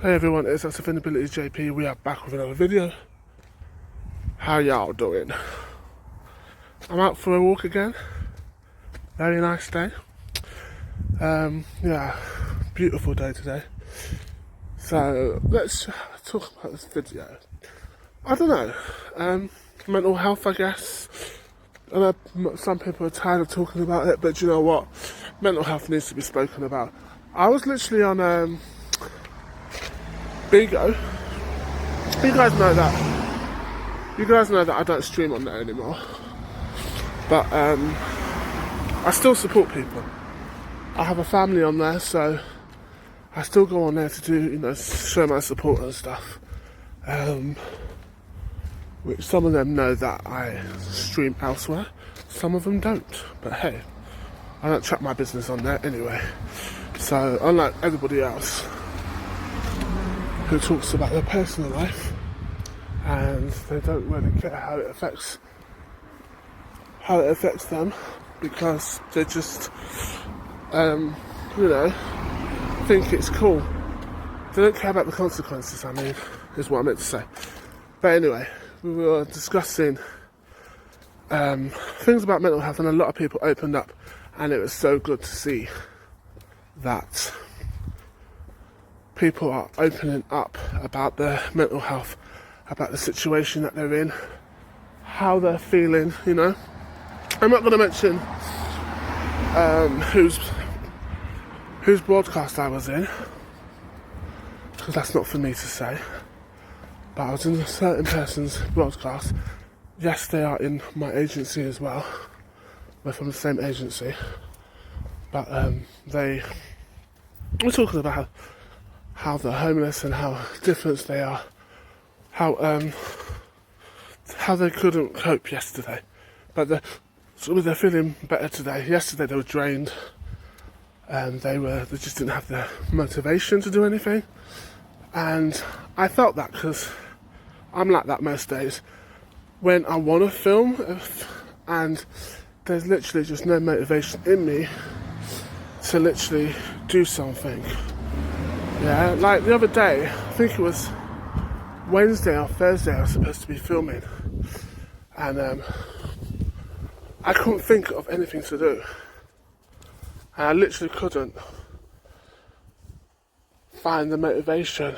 Hey everyone, it's Sustainability JP. We are back with another video. How y'all doing? I'm out for a walk again. Very nice day. Yeah, beautiful day today. So let's talk about this video. I don't know. Mental health, I guess. I know some people are tired of talking about it, but you know what? Mental health needs to be spoken about. I was literally on Bigo. You guys know that I don't stream on there anymore. But I still support people. I have a family on there, so I still go on there to do, show my support and stuff. Which some of them know that I stream elsewhere, some of them don't. But hey, I don't track my business on there anyway. So unlike everybody else who talks about their personal life and they don't really care how it affects them, because they just think it's cool. They don't care about the consequences, is what I meant to say. But anyway, we were discussing things about mental health, and a lot of people opened up, and it was so good to see that people are opening up about their mental health, about the situation that they're in, how they're feeling, I'm not going to mention whose broadcast I was in, because that's not for me to say. But I was in a certain person's broadcast. Yes, they are in my agency as well. We're from the same agency. But they were talking about how they're homeless and how different they are. How they couldn't cope yesterday. But they're feeling better today. Yesterday they were drained. They just didn't have the motivation to do anything. And I felt that, because I'm like that most days. When I want to film and there's literally just no motivation in me to literally do something. Yeah, like the other day, I think it was Wednesday or Thursday, I was supposed to be filming. And I couldn't think of anything to do. And I literally couldn't find the motivation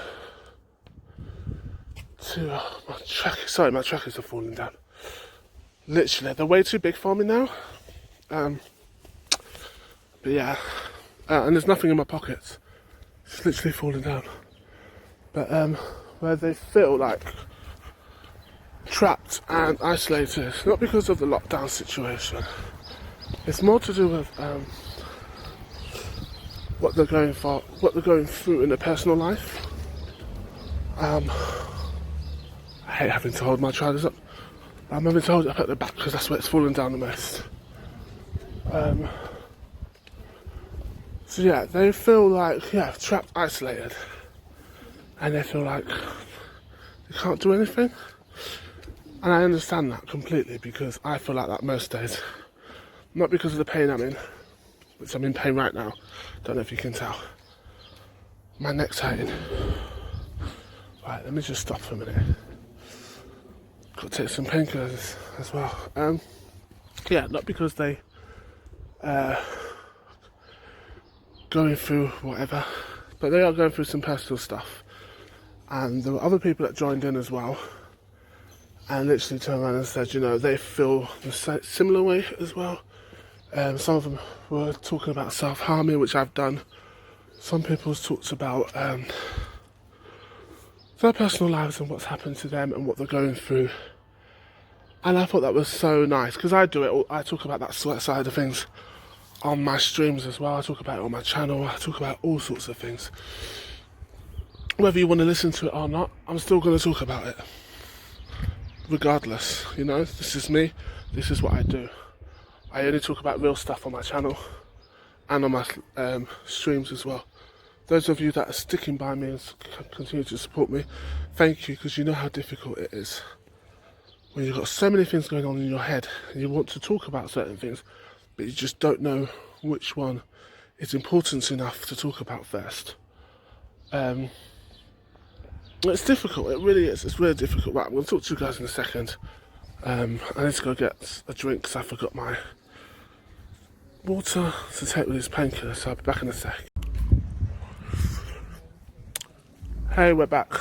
to... my trackers are falling down. Literally, they're way too big for me now. But yeah, and there's nothing in my pockets. It's literally falling down. But where they feel like trapped and isolated, not because of the lockdown situation. It's more to do with what they're going through in their personal life. I hate having to hold my trousers up. I'm having to hold it up at the back because that's where it's falling down the most. So yeah, they feel like, trapped, isolated. And they feel like they can't do anything. And I understand that completely, because I feel like that most days. Not because of the pain I'm in, which I'm in pain right now. Don't know if you can tell. My neck's hurting. Right, let me just stop for a minute. Got to take some painkillers as well. Not because they going through whatever, but they are going through some personal stuff. And there were other people that joined in as well, and literally turned around and said, they feel the similar way as well. Some of them were talking about self-harming, which I've done. Some people talked about their personal lives and what's happened to them and what they're going through. And I thought that was so nice, because I do it. I talk about that side of things on my streams as well. I talk about it on my channel. I talk about all sorts of things. Whether you want to listen to it or not, I'm still going to talk about it. Regardless, this is me. This is what I do. I only talk about real stuff on my channel and on my streams as well. Those of you that are sticking by me and continue to support me, thank you, because you know how difficult it is. When you've got so many things going on in your head and you want to talk about certain things, but you just don't know which one is important enough to talk about first. It's difficult, it really is, it's really difficult. Right, I'm going to talk to you guys in a second. I need to go get a drink because I forgot my water to take with this painkiller, so I'll be back in a sec. Hey, we're back.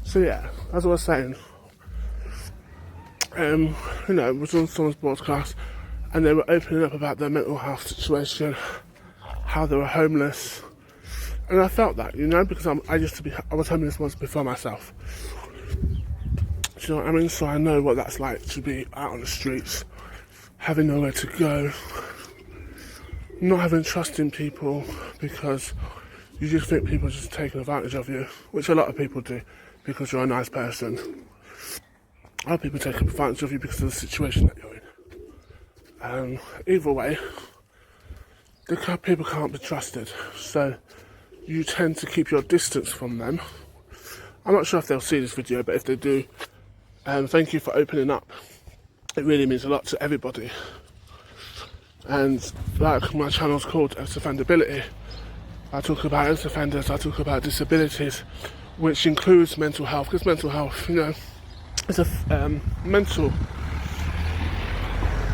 So yeah, as I was saying, you know, it was on someone's broadcast and they were opening up about their mental health situation, how they were homeless. And I felt that, you know, because I was homeless once before myself. Do you know what I mean? So I know what that's like to be out on the streets, having nowhere to go, not having trust in people because you just think people are just taking advantage of you, which a lot of people do because you're a nice person. A lot of people take advantage of you because of the situation that you're in. Either way, people can't be trusted, so you tend to keep your distance from them. I'm not sure if they'll see this video, but if they do, thank you for opening up. It really means a lot to everybody. And like my channel's called Ex-Offendability, I talk about ex-offenders, I talk about disabilities, which includes mental health, because mental health, you know, is a mental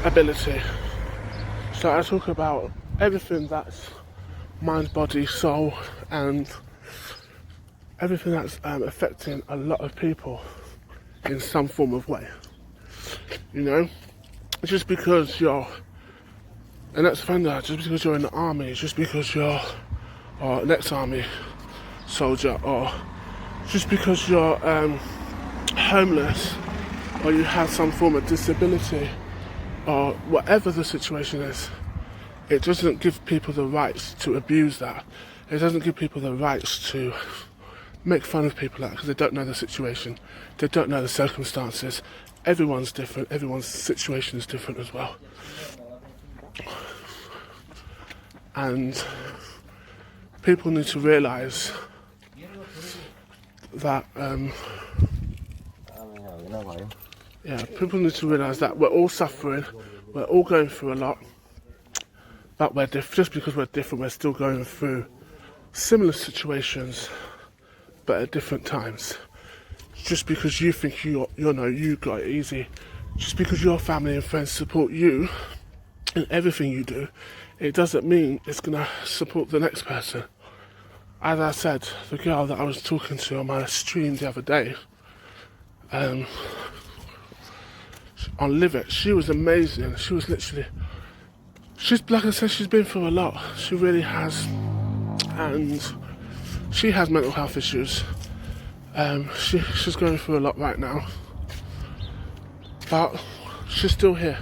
ability. So I talk about everything that's mind, body, soul, and everything that's affecting a lot of people in some form of way. You know, just because you're an ex-offender, just because you're in the army, just because you're an ex-army soldier, or just because you're homeless, or you have some form of disability, or whatever the situation is, it doesn't give people the rights to abuse that. It doesn't give people the rights to make fun of people like that, because they don't know the situation, they don't know the circumstances. Everyone's different, everyone's situation is different as well. And people need to realise that people need to realise that we're all suffering, we're all going through a lot, but we're just because we're different, we're still going through similar situations, but at different times. Just because you think you got it easy, just because your family and friends support you in everything you do, it doesn't mean it's going to support the next person. As I said, the girl that I was talking to on my stream the other day, on Live It, she was amazing. She was literally, like I said, she's been through a lot. She really has. And she has mental health issues. She's going through a lot right now. But she's still here.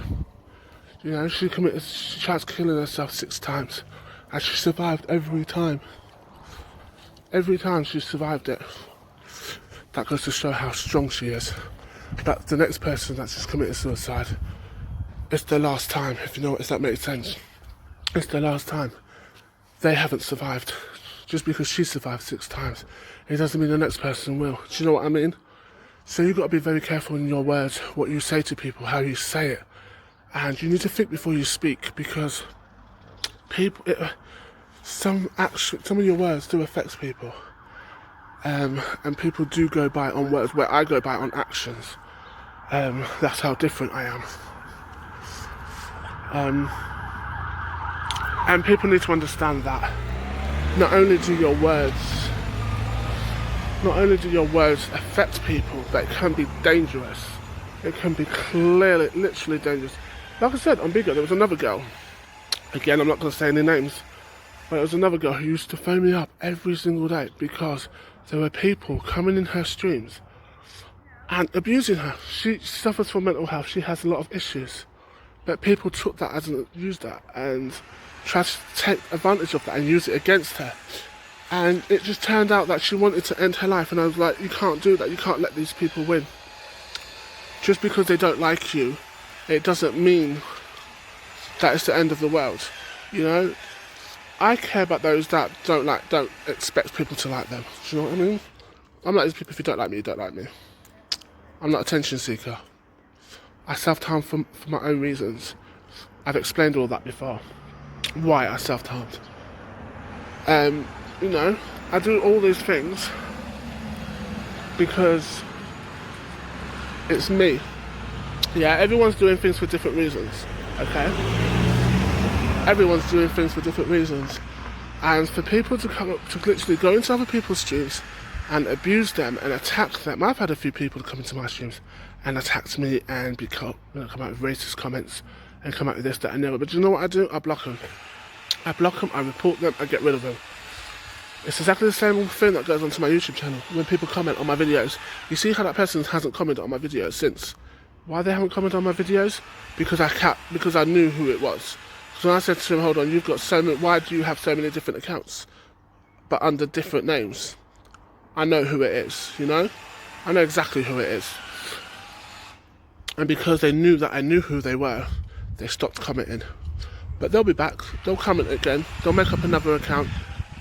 You know, she tried killing herself 6 times. And she survived every time. Every time she survived it. That goes to show how strong she is. But the next person that's just committed suicide, it's their last time, if that makes sense. It's their last time. They haven't survived. Just because she survived 6 times, it doesn't mean the next person will. Do you know what I mean? So you've got to be very careful in your words, what you say to people, how you say it. And you need to think before you speak, because some of your words do affect people. And people do go by on words, where I go by on actions. That's how different I am. And people need to understand that not only do your words affect people, but it can be dangerous. It can be literally dangerous. Like I said, on Bigger, there was another girl. Again, I'm not going to say any names, but it was another girl who used to phone me up every single day because there were people coming in her streams and abusing her. She suffers from mental health. She has a lot of issues, but people took that used that and tried to take advantage of that and use it against her. And it just turned out that she wanted to end her life, and I was like, you can't do that. You can't let these people win. Just because they don't like you, it doesn't mean that it's the end of the world. You know, I care about those that don't expect people to like them. Do you know what I mean? I'm like these people. If you don't like me, you don't like me. I'm not a attention seeker. I self-harm for my own reasons. I've explained all that before. Why I self-harmed. You know, I do all these things because it's me. Yeah, everyone's doing things for different reasons, okay? Everyone's doing things for different reasons. And for people to come up, to literally go into other people's streams and abuse them and attack them. I've had a few people come into my streams and attack me and come out with racist comments and come out with this, that and the other. But you know what I do? I block them. I report them, I get rid of them. It's exactly the same thing that goes onto my YouTube channel. When people comment on my videos, you see how that person hasn't commented on my videos since. Why they haven't commented on my videos? Because I knew who it was. So I said to him, hold on, you've got so many, why do you have so many different accounts, but under different names? I know who it is, you know? I know exactly who it is. And because they knew that I knew who they were, they stopped commenting. But they'll be back, they'll comment again, they'll make up another account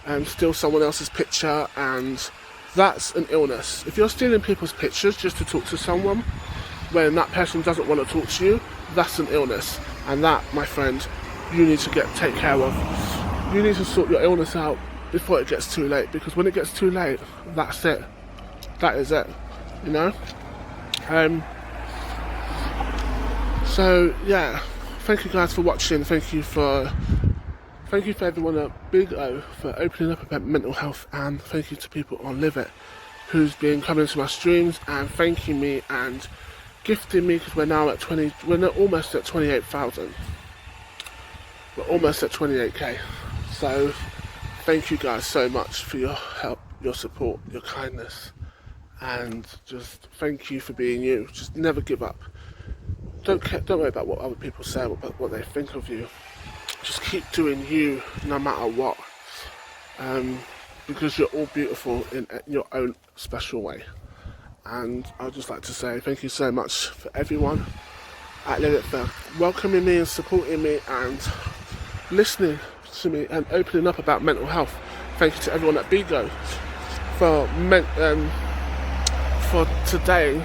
and steal someone else's picture, and that's an illness. If you're stealing people's pictures just to talk to someone, when that person doesn't want to talk to you, that's an illness. And that, my friend, you need to take care of. You need to sort your illness out before it gets too late, because when it gets too late, that's it. That is it, you know? So yeah, thank you guys for watching. Thank you for everyone at Big O for opening up about mental health, and thank you to people on Live It who's been coming to my streams and thanking me and gifting me, because we're now at we're almost at 28,000. We're almost at 28k. So thank you guys so much for your help, your support, your kindness, and just thank you for being you. Just never give up. Don't worry about what other people say, about what they think of you. Just keep doing you no matter what, because you're all beautiful in your own special way. And I'd just like to say thank you so much for everyone at Live It for welcoming me and supporting me and listening to me and opening up about mental health. Thank you to everyone at Bigo for today.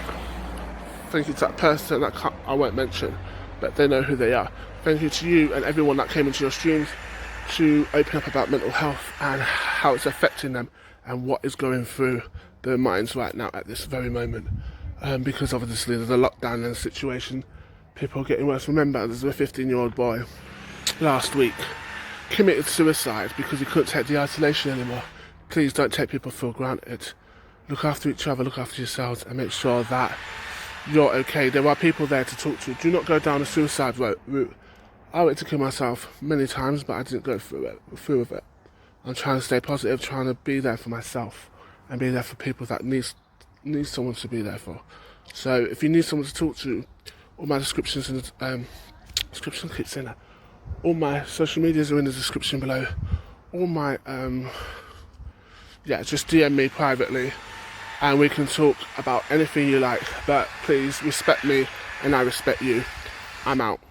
Thank you to that person that I won't mention, but they know who they are. Thank you to you and everyone that came into your streams to open up about mental health and how it's affecting them and what is going through their minds right now at this very moment. Because obviously there's a lockdown and a situation, people are getting worse. Remember, there's a 15-year-old boy last week committed suicide because he couldn't take the isolation anymore. Please don't take people for granted. Look after each other, look after yourselves, and make sure that you're okay. There are people there to talk to. Do not go down a suicide route. I went to kill myself many times, but I didn't go through with it. I'm trying to stay positive, trying to be there for myself and be there for people that need someone to be there for. So if you need someone to talk to, all my descriptions in the description, keep saying that. All my social medias are in the description below. All my just DM me privately and we can talk about anything you like, but please respect me and I respect you. I'm out.